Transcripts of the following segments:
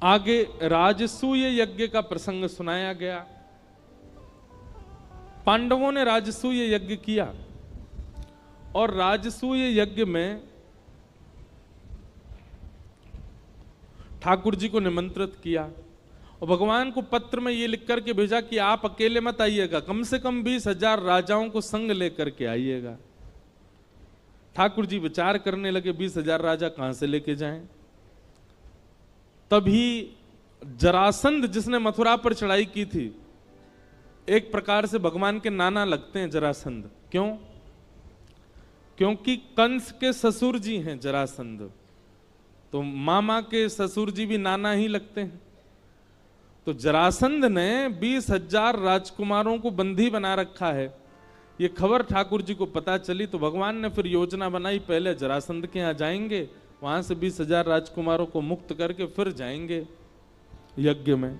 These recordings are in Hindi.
आगे राजसूय यज्ञ का प्रसंग सुनाया गया। पांडवों ने राजसूय यज्ञ किया और राजसूय यज्ञ में ठाकुर जी को निमंत्रित किया और भगवान को पत्र में ये लिख करके भेजा कि आप अकेले मत आइएगा, कम से कम 20,000 राजाओं को संग लेकर के आइएगा। ठाकुर जी विचार करने लगे 20,000 राजा कहां से लेके जाएं। तभी जरासंध जिसने मथुरा पर चढ़ाई की थी, एक प्रकार से भगवान के नाना लगते हैं जरासंध। क्यों? क्योंकि कंस के ससुर जी हैं जरासंध, तो मामा के ससुर जी भी नाना ही लगते हैं। तो जरासंध ने 20,000 राजकुमारों को बंदी बना रखा है। ये खबर ठाकुर जी को पता चली तो भगवान ने फिर योजना बनाई, पहले जरासंध के यहाँ जाएंगे, वहां से 20,000 राजकुमारों को मुक्त करके फिर जाएंगे यज्ञ में।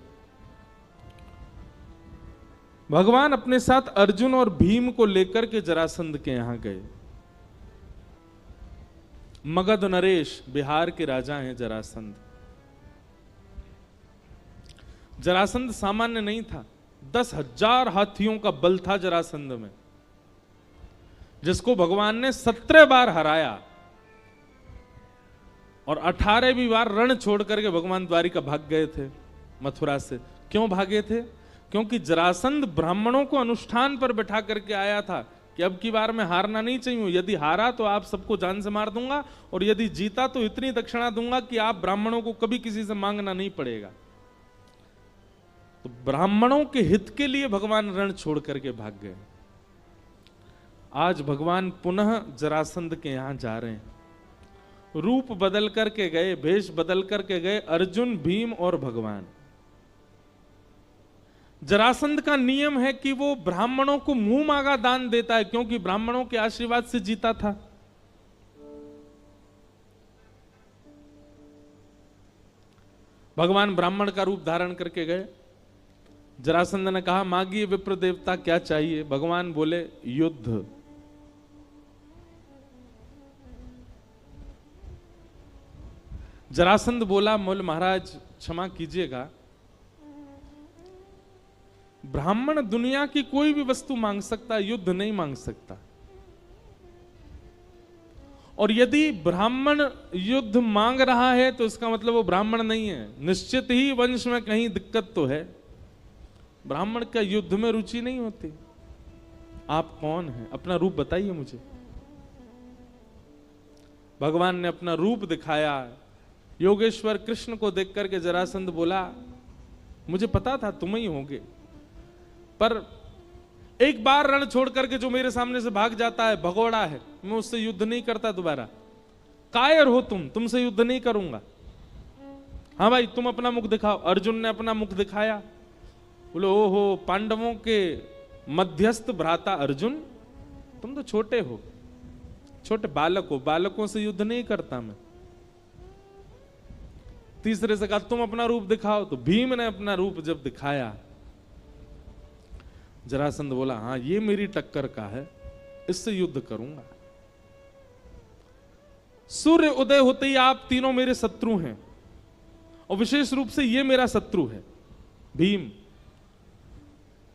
भगवान अपने साथ अर्जुन और भीम को लेकर के जरासंध के यहां गए। मगध नरेश, बिहार के राजा हैं जरासंध। जरासंध सामान्य नहीं था, 10,000 हाथियों का बल था जरासंध में, जिसको भगवान ने 17 बार हराया और 18वीं बार रण छोड़ करके भगवान द्वारिका भाग गए थे मथुरा से। क्यों भागे थे? क्योंकि जरासंध ब्राह्मणों को अनुष्ठान पर बैठा करके आया था कि अब की बार मैं हारना नहीं चाहिए, यदि हारा तो आप सबको जान से मार दूंगा और यदि जीता तो इतनी दक्षिणा दूंगा कि आप ब्राह्मणों को कभी किसी से मांगना नहीं पड़ेगा। तो ब्राह्मणों के हित के लिए भगवान रण छोड़ करके भाग गए। आज भगवान पुनः जरासंध के यहां जा रहे हैं। रूप बदल करके गए, भेष बदल करके गए अर्जुन, भीम और भगवान। जरासंध का नियम है कि वो ब्राह्मणों को मुंह मांगा दान देता है, क्योंकि ब्राह्मणों के आशीर्वाद से जीता था। भगवान ब्राह्मण का रूप धारण करके गए। जरासंध ने कहा, मांगिए विप्र देवता, क्या चाहिए? भगवान बोले, युद्ध। जरासंध बोला, बोले महाराज क्षमा कीजिएगा, ब्राह्मण दुनिया की कोई भी वस्तु मांग सकता है, युद्ध नहीं मांग सकता। और यदि ब्राह्मण युद्ध मांग रहा है तो इसका मतलब वो ब्राह्मण नहीं है, निश्चित ही वंश में कहीं दिक्कत तो है। ब्राह्मण का युद्ध में रुचि नहीं होती। आप कौन हैं? अपना रूप बताइए मुझे। भगवान ने अपना रूप दिखाया। योगेश्वर कृष्ण को देख करके जरासंध बोला, मुझे पता था तुम ही होगे, पर एक बार रण छोड़ करके जो मेरे सामने से भाग जाता है भगोड़ा है, मैं उससे युद्ध नहीं करता दोबारा। कायर हो तुम, तुमसे युद्ध नहीं करूंगा। हाँ भाई, तुम अपना मुख दिखाओ। अर्जुन ने अपना मुख दिखाया। बोले, ओहो, पांडवों के मध्यस्थ भ्राता अर्जुन, तुम तो छोटे हो, छोटे बालक हो, बालकों से युद्ध नहीं करता मैं। तीसरे से कहा, तुम अपना रूप दिखाओ। तो भीम ने अपना रूप जब दिखाया, जरासंध बोला, हाँ ये मेरी टक्कर का है, इससे युद्ध करूंगा। सूर्य उदय होते ही आप तीनों मेरे शत्रु हैं, और विशेष रूप से ये मेरा शत्रु है भीम,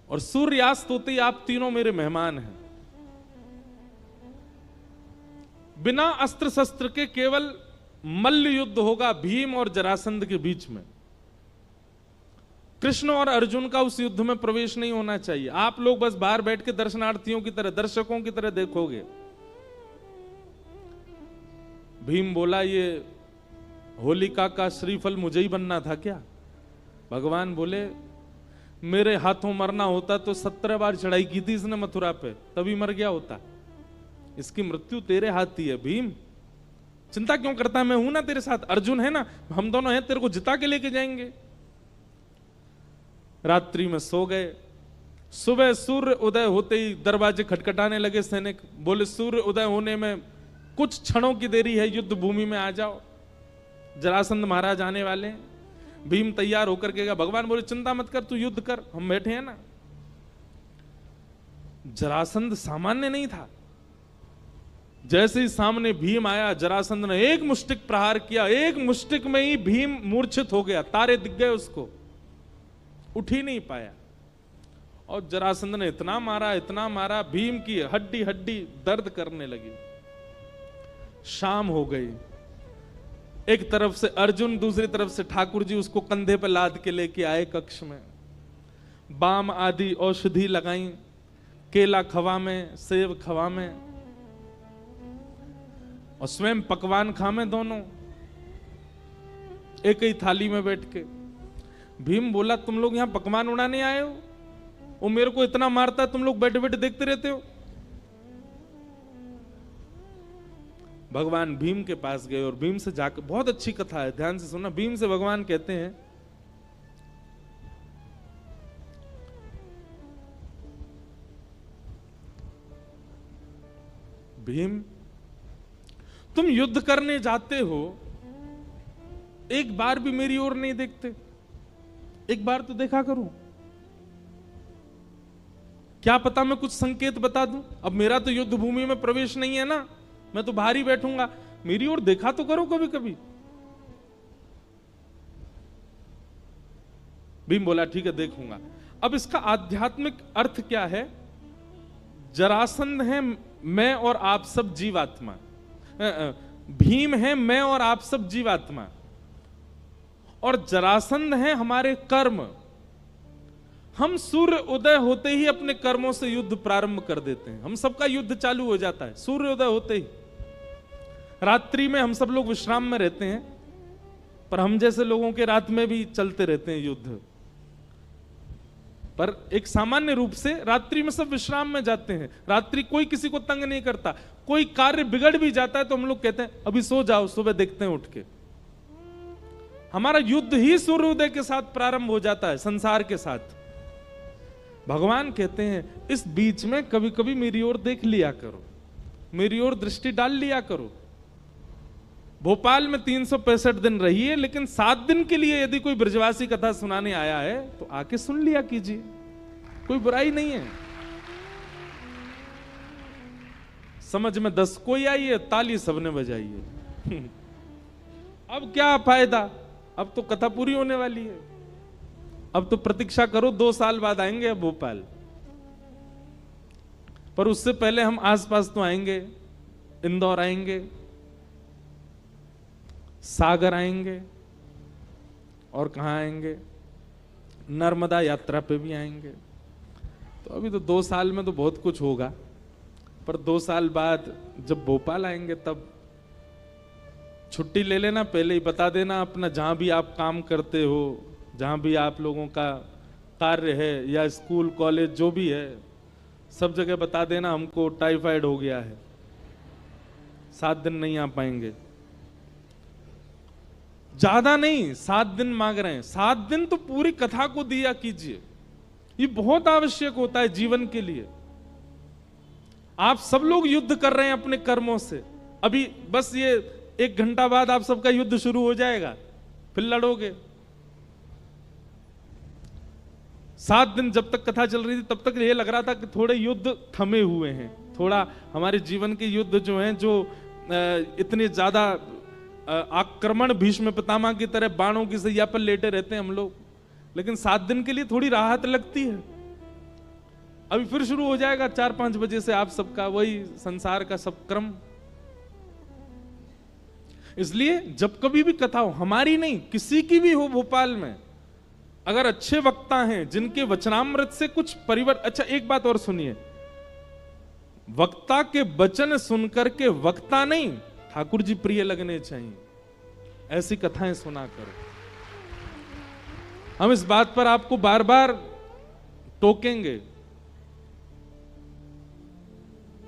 और सूर्यास्त होते ही आप तीनों मेरे मेहमान हैं। बिना अस्त्र शस्त्र के केवल मल्ल युद्ध होगा भीम और जरासंध के बीच में। कृष्ण और अर्जुन का उस युद्ध में प्रवेश नहीं होना चाहिए। आप लोग बस बाहर बैठ के दर्शनार्थियों की तरह, दर्शकों की तरह देखोगे। भीम बोला, ये होलिका का श्रीफल मुझे ही बनना था क्या? भगवान बोले, मेरे हाथों मरना होता तो 17 बार चढ़ाई की थी इसने मथुरा पे, तभी मर गया होता। इसकी मृत्यु तेरे हाथ ही है भीम, चिंता क्यों करता है? मैं हूं ना तेरे साथ, अर्जुन है ना, हम दोनों हैं, तेरे को जिता के लेके जाएंगे। रात्रि में सो गए। सुबह सूर्य उदय होते ही दरवाजे खटखटाने लगे। सैनिक बोले, सूर्य उदय होने में कुछ क्षणों की देरी है, युद्ध भूमि में आ जाओ, जरासंध महाराज आने वाले हैं। भीम तैयार होकर के गया। भगवान बोले, चिंता मत कर, तू युद्ध कर, हम बैठे हैं ना। जरासंध सामान्य नहीं था। जैसे ही सामने भीम आया, जरासंध ने एक मुष्टिक प्रहार किया, एक मुष्टिक में ही भीम मूर्छित हो गया, तारे दिख गए उसको, उठ ही नहीं पाया। और जरासंध ने इतना मारा, भीम की हड्डी हड्डी दर्द करने लगी। शाम हो गई, एक तरफ से अर्जुन, दूसरी तरफ से ठाकुर जी उसको कंधे पर लाद के लेके आए कक्ष में। बाम आदि औषधि लगाई, केला खवा में, सेब खवा में, और स्वयं पकवान खामे दोनों एक ही थाली में बैठ के। भीम बोला, तुम लोग यहां पकवान उड़ाने आए हो? वो मेरे को इतना मारता है, तुम लोग बैठे बैठे देखते रहते हो। भगवान भीम के पास गए और भीम से जाकर, बहुत अच्छी कथा है, ध्यान से सुनना। भीम से भगवान कहते हैं, भीम तुम युद्ध करने जाते हो, एक बार भी मेरी ओर नहीं देखते, एक बार तो देखा करो, क्या पता मैं कुछ संकेत बता दूं। अब मेरा तो युद्ध भूमि में प्रवेश नहीं है ना, मैं तो बाहर ही बैठूंगा, मेरी ओर देखा तो करो कभी कभी। भीम बोला, ठीक है देखूंगा। अब इसका आध्यात्मिक अर्थ क्या है? जरासंध है मैं और आप सब जीवात्मा, भीम है मैं और आप सब जीवात्मा, और जरासंध है हमारे कर्म। हम सूर्य उदय होते ही अपने कर्मों से युद्ध प्रारंभ कर देते हैं, हम सबका युद्ध चालू हो जाता है सूर्य उदय होते ही। रात्रि में हम सब लोग विश्राम में रहते हैं, पर हम जैसे लोगों के रात में भी चलते रहते हैं युद्ध, पर एक सामान्य रूप से रात्रि में सब विश्राम में जाते हैं। रात्रि कोई किसी को तंग नहीं करता, कोई कार्य बिगड़ भी जाता है तो हम लोग कहते हैं अभी सो जाओ, सुबह देखते हैं उठ के। हमारा युद्ध ही सूर्योदय के साथ प्रारंभ हो जाता है, संसार के साथ। भगवान कहते हैं इस बीच में कभी कभी मेरी ओर देख लिया करो, मेरी ओर दृष्टि डाल लिया करो। भोपाल में 365 दिन रहिए, लेकिन 7 दिन के लिए यदि कोई ब्रजवासी कथा सुनाने आया है तो आके सुन लिया कीजिए, कोई बुराई नहीं है। समझ में 10 कोई आई है, ताली सबने बजाई है। अब क्या फायदा, अब तो कथा पूरी होने वाली है, अब तो प्रतीक्षा करो, 2 साल बाद आएंगे अब भोपाल, पर उससे पहले हम आसपास तो आएंगे, इंदौर आएंगे, सागर आएंगे, और कहां आएंगे, नर्मदा यात्रा पे भी आएंगे। तो अभी तो 2 साल में तो बहुत कुछ होगा, पर 2 साल बाद जब भोपाल आएंगे तब छुट्टी ले लेना, पहले ही बता देना अपना, जहां भी आप काम करते हो, जहां भी आप लोगों का कार्य है या स्कूल कॉलेज जो भी है, सब जगह बता देना हमको टाइफाइड हो गया है, 7 दिन नहीं आ पाएंगे। ज्यादा नहीं, 7 दिन मांग रहे हैं, 7 दिन तो पूरी कथा को दिया कीजिए, ये बहुत आवश्यक होता है जीवन के लिए। आप सब लोग युद्ध कर रहे हैं अपने कर्मों से, अभी बस ये 1 घंटा बाद आप सबका युद्ध शुरू हो जाएगा, फिर लड़ोगे। 7 दिन जब तक कथा चल रही थी तब तक ये लग रहा था कि थोड़े युद्ध थमे हुए हैं, थोड़ा हमारे जीवन के युद्ध जो हैं, जो इतने ज्यादा आक्रमण भीष्म पितामह की तरह बाणों की सैया पर लेटे रहते हैं हम लोग, लेकिन 7 दिन के लिए थोड़ी राहत लगती है। अभी फिर शुरू हो जाएगा 4-5 बजे से आप सबका वही संसार का सब क्रम। इसलिए जब कभी भी कथा हो, हमारी नहीं किसी की भी हो भोपाल में, अगर अच्छे वक्ता हैं जिनके वचनामृत से कुछ परिवर्तन। अच्छा एक बात और सुनिए, वक्ता के वचन सुनकर के वक्ता नहीं ठाकुर जी प्रिय लगने चाहिए, ऐसी कथाएं सुना करो। हम इस बात पर आपको बार बार टोकेंगे।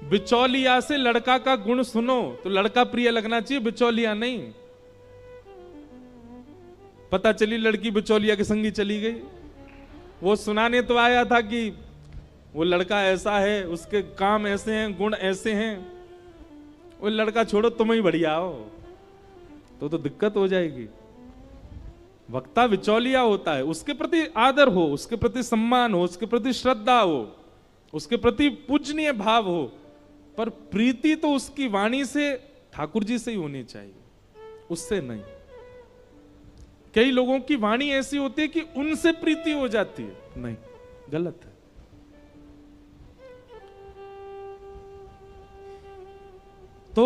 बिचौलिया से लड़का का गुण सुनो तो लड़का प्रिय लगना चाहिए, बिचौलिया नहीं। पता चली लड़की बिचौलिया के संगी चली गई, वो सुनाने तो आया था कि वो लड़का ऐसा है, उसके काम ऐसे हैं, गुण ऐसे हैं, वो लड़का छोड़ो तुम ही बढ़िया हो, तो दिक्कत हो जाएगी। वक्ता बिचौलिया होता है, उसके प्रति आदर हो, उसके प्रति सम्मान हो, उसके प्रति श्रद्धा हो, उसके प्रति पूजनीय भाव हो, पर प्रीति तो उसकी वाणी से, ठाकुर जी से ही होनी चाहिए, उससे नहीं। कई लोगों की वाणी ऐसी होती है कि उनसे प्रीति हो जाती है, नहीं, गलत है। तो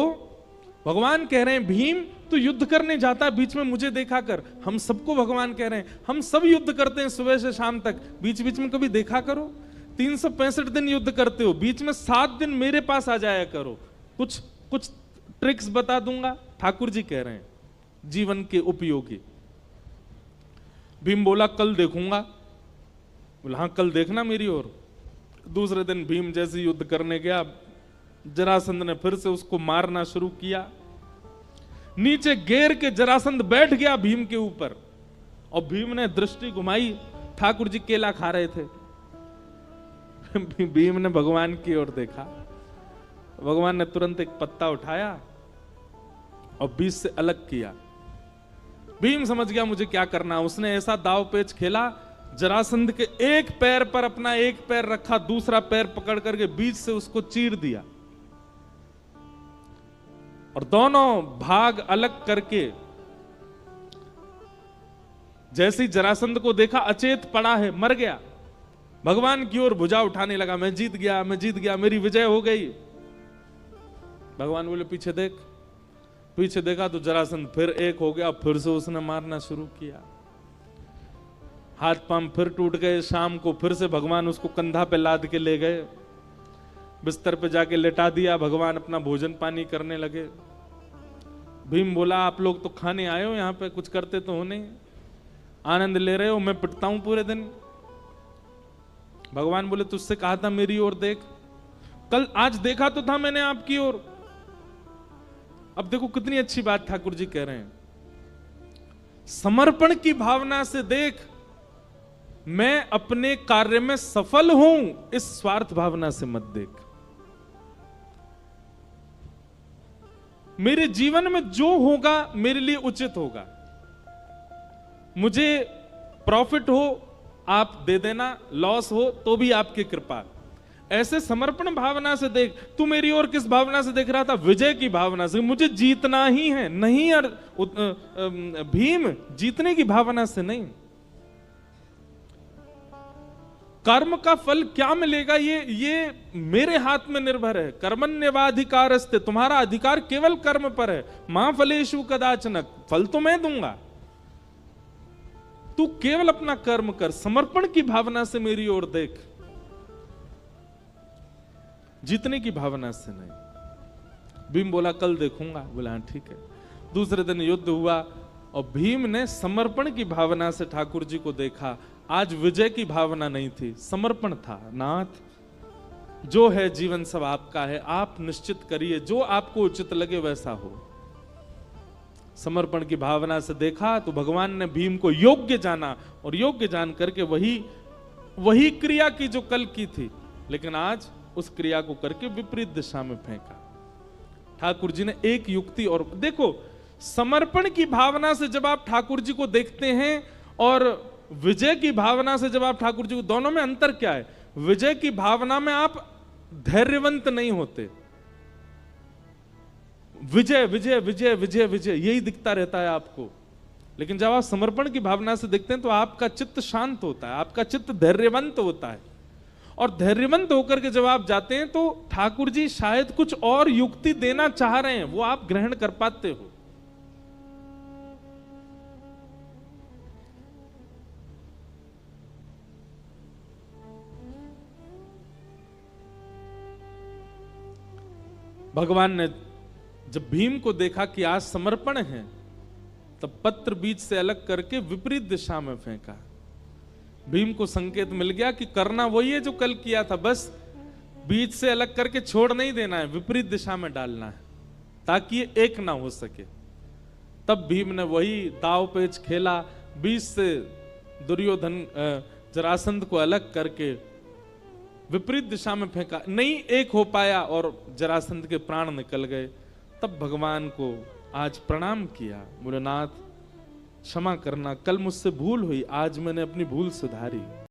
भगवान कह रहे हैं भीम तू युद्ध करने जाता है, बीच में मुझे देखा कर। हम सबको भगवान कह रहे हैं हम सब युद्ध करते हैं सुबह से शाम तक, बीच बीच में कभी देखा करो। 365 दिन युद्ध करते हो, बीच में 7 दिन मेरे पास आ जाया करो, कुछ कुछ ट्रिक्स बता दूंगा। ठाकुर जी कह रहे हैं जीवन के उपयोगी। भीम बोला कल देखूंगा। बोला हाँ कल देखना मेरी ओर। दूसरे दिन भीम जैसे युद्ध करने गया, जरासंध ने फिर से उसको मारना शुरू किया। नीचे घेर के जरासंध बैठ गया भीम के ऊपर, और भीम ने दृष्टि घुमाई, ठाकुर जी केला खा रहे थे। भीम ने भगवान की ओर देखा, भगवान ने तुरंत एक पत्ता उठाया और बीच से अलग किया। भीम समझ गया मुझे क्या करना। उसने ऐसा दाव पेच खेला, जरासंध के एक पैर पर अपना एक पैर रखा, दूसरा पैर पकड़ करके बीच से उसको चीर दिया, और दोनों भाग अलग करके, जैसे ही जरासंध को देखा अचेत पड़ा है, मर गया, भगवान की ओर भुजा उठाने लगा, मैं जीत गया, मैं जीत गया, मेरी विजय हो गई। भगवान बोले पीछे देख। पीछे देखा तो जरासंध फिर एक हो गया, फिर से उसने मारना शुरू किया। हाथ पांव फिर टूट गए। शाम को फिर से भगवान उसको कंधा पे लाद के ले गए, बिस्तर पे जाके लेटा दिया। भगवान अपना भोजन पानी करने लगे। भीम बोला आप लोग तो खाने आए हो, यहाँ पे कुछ करते तो हो नहीं, आनंद ले रहे हो, मैं पिटता हूं पूरे दिन। भगवान बोले तुझसे कहा था मेरी ओर देख, कल आज देखा तो था मैंने आपकी ओर। अब देखो कितनी अच्छी बात ठाकुर जी कह रहे हैं, समर्पण की भावना से देख, मैं अपने कार्य में सफल हूं, इस स्वार्थ भावना से मत देख। मेरे जीवन में जो होगा मेरे लिए उचित होगा, मुझे प्रॉफिट हो आप दे देना, लॉस हो तो भी आपकी कृपा। ऐसे समर्पण भावना से देख। तू मेरी ओर किस भावना से देख रहा था? विजय की भावना से, मुझे जीतना ही है। नहीं यार भीम, जीतने की भावना से नहीं। कर्म का फल क्या मिलेगा ये मेरे हाथ में निर्भर है। कर्मण्येवाधिकारस्ते, तुम्हारा अधिकार केवल कर्म पर है। मां फलेषु कदाचन, फल तो मैं दूंगा, तू केवल अपना कर्म कर। समर्पण की भावना से मेरी ओर देख, जीतने की भावना से नहीं। भीम बोला कल देखूंगा। बोला हाँ ठीक है। दूसरे दिन युद्ध हुआ और भीम ने समर्पण की भावना से ठाकुर जी को देखा। आज विजय की भावना नहीं थी, समर्पण था। नाथ जो है जीवन सब आपका है, आप निश्चित करिए, जो आपको उचित लगे वैसा हो। समर्पण की भावना से देखा तो भगवान ने भीम को योग्य जाना, और योग्य जान करके वही क्रिया की जो कल की थी, लेकिन आज उस क्रिया को करके विपरीत दिशा में फेंका। ठाकुर जी ने एक युक्ति और देखो, समर्पण की भावना से जब आप ठाकुर जी को देखते हैं और विजय की भावना से जब आप ठाकुर जी को, दोनों में अंतर क्या है? विजय की भावना में आप धैर्यवंत नहीं होते, विजय विजय विजय विजय विजय यही दिखता रहता है आपको। लेकिन जब आप समर्पण की भावना से देखते हैं तो आपका चित्त शांत होता है, आपका चित्त धैर्यवंत होता है। और धैर्यवंत होकर के जब आप जाते हैं तो ठाकुर जी शायद कुछ और युक्ति देना चाह रहे हैं, वो आप ग्रहण कर पाते हो। भगवान ने जब भीम को देखा कि आज समर्पण है, तब पत्र बीच से अलग करके विपरीत दिशा में फेंका। भीम को संकेत मिल गया कि करना वही है जो कल किया था, बस बीच से अलग करके छोड़ नहीं देना है, विपरीत दिशा में डालना है ताकि ये एक ना हो सके। तब भीम ने वही दाव पेच खेला, बीच से दुर्योधन जरासंध को अलग करके विपरीत दिशा में फेंका, नहीं एक हो पाया और जरासंध के प्राण निकल गए। तब भगवान को आज प्रणाम किया, बोले नाथ क्षमा करना, कल मुझसे भूल हुई, आज मैंने अपनी भूल सुधारी।